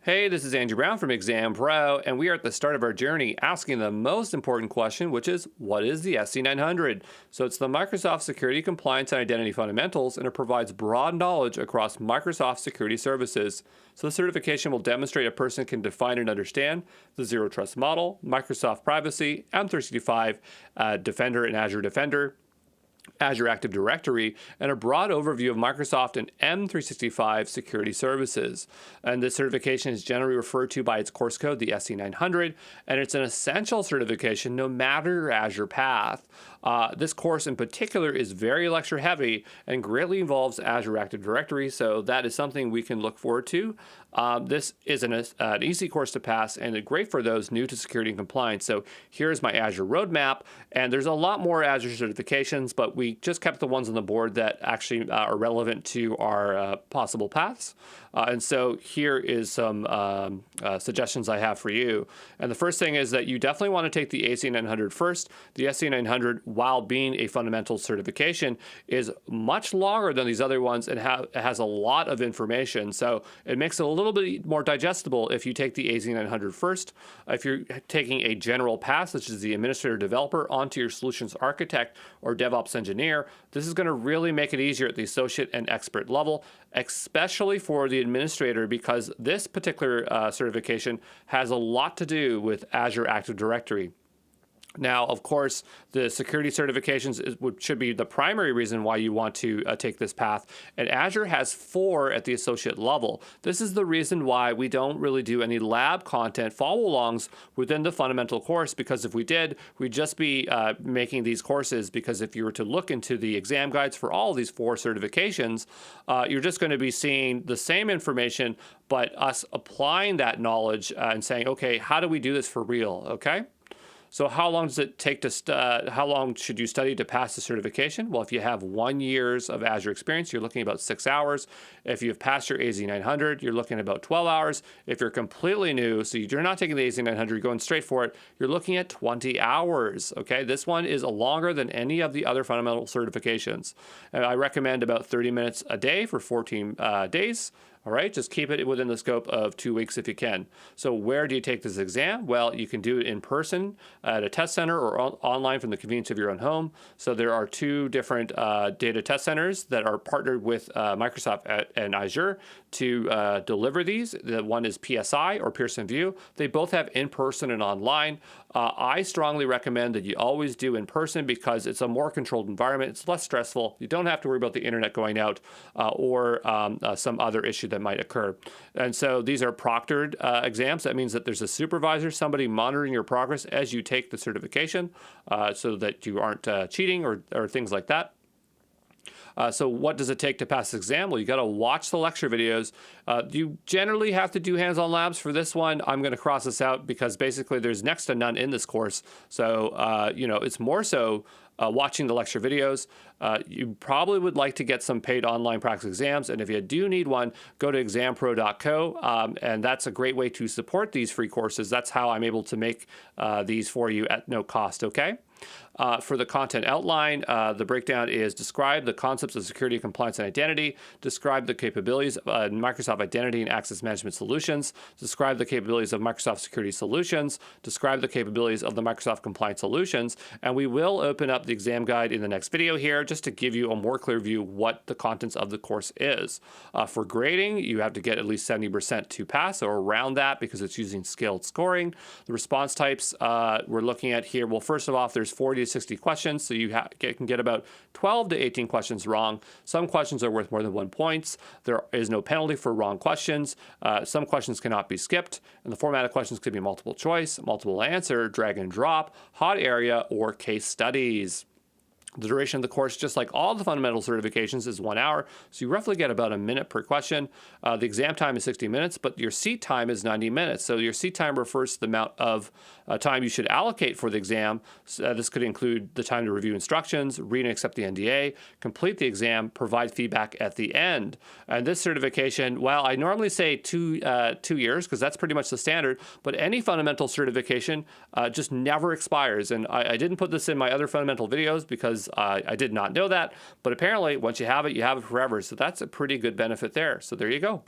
Hey, this is Andrew Brown from Exam Pro, and we are at the start of our journey asking the most important question, which is, what is the SC900? So it's the Microsoft Security Compliance and Identity Fundamentals, and it provides broad knowledge across Microsoft security services. So the certification will demonstrate a person can define and understand the Zero Trust model, Microsoft Privacy, M365 Defender and Azure Defender, Azure Active Directory, and a broad overview of Microsoft and M365 security services. And this certification is generally referred to by its course code, the SC900, and it's an essential certification no matter your Azure path. This course in particular is very lecture heavy and greatly involves Azure Active Directory, so that is something we can look forward to. This is an easy course to pass and great for those new to security and compliance. So here's my Azure Roadmap, and there's a lot more Azure certifications, but we just kept the ones on the board that actually are relevant to our possible paths. And so here is some suggestions I have for you. And the first thing is that you definitely want to take the AC900 first. The SC900, while being a fundamental certification, is much longer than these other ones and has a lot of information. So it makes it a little bit more digestible if you take the AC900 first. If you're taking a general path, such as the administrator developer, onto your solutions architect or DevOps engineer, this is going to really make it easier at the associate and expert level, especially for the administrator, because this particular certification has a lot to do with Azure Active Directory. Now, of course, the security certifications should be the primary reason why you want to take this path. And Azure has 4 at the associate level. This is the reason why we don't really do any lab content follow-alongs within the fundamental course, because if we did, we'd just be making these courses, because if you were to look into the exam guides for all of these 4 certifications, you're just going to be seeing the same information, but us applying that knowledge and saying, okay, how do we do this for real, okay? So how long does it take to how long should you study to pass the certification? Well, if you have 1 year of Azure experience, you're looking at about 6 hours. If you've passed your AZ900, you're looking at about 12 hours. If you're completely new, so you're not taking the AZ900, you're going straight for it, you're looking at 20 hours, okay? This one is longer than any of the other fundamental certifications. And I recommend about 30 minutes a day for 14 days. All right, just keep it within the scope of 2 weeks if you can. So where do you take this exam? Well, you can do it in person at a test center or online from the convenience of your own home. So there are 2 different data test centers that are partnered with Microsoft and Azure to deliver these. The one is PSI or Pearson VUE. They both have in-person and online. I strongly recommend that you always do in person because it's a more controlled environment. It's less stressful. You don't have to worry about the internet going out or some other issue that might occur. And so these are proctored exams. That means that there's a supervisor, somebody monitoring your progress as you take the certification so that you aren't cheating or things like that. So what does it take to pass the exam? Well, you got to watch the lecture videos. You generally have to do hands-on labs for this one. I'm going to cross this out because basically there's next to none in this course. So, it's more so watching the lecture videos. You probably would like to get some paid online practice exams. And if you do need one, go to exampro.co. And that's a great way to support these free courses. That's how I'm able to make these for you at no cost, okay? For the content outline, the breakdown is describe the concepts of security, compliance, and identity, describe the capabilities of Microsoft Identity and Access Management Solutions, describe the capabilities of Microsoft Security Solutions, describe the capabilities of the Microsoft Compliance Solutions, and we will open up the exam guide in the next video here just to give you a more clear view what the contents of the course is. For grading, you have to get at least 70% to pass or around that because it's using scaled scoring. The response types we're looking at here, well, first of all, there's 40 to 60 questions, so you can get about 12 to 18 questions wrong. Some questions are worth more than 1 point. There is no penalty for wrong questions. Some questions cannot be skipped, and the format of questions could be multiple choice, multiple answer, drag and drop, hot area, or case studies. The duration of the course, just like all the fundamental certifications, is 1 hour, so you roughly get about a minute per question. The exam time is 60 minutes, but your seat time is 90 minutes. So your seat time refers to the amount of time you should allocate for the exam. This could include the time to review instructions, read and accept the NDA, complete the exam, provide feedback at the end. And this certification, well, I normally say 2 years because that's pretty much the standard, but any fundamental certification just never expires. And I didn't put this in my other fundamental videos because I did not know that, but apparently once you have it forever. So that's a pretty good benefit there. So there you go.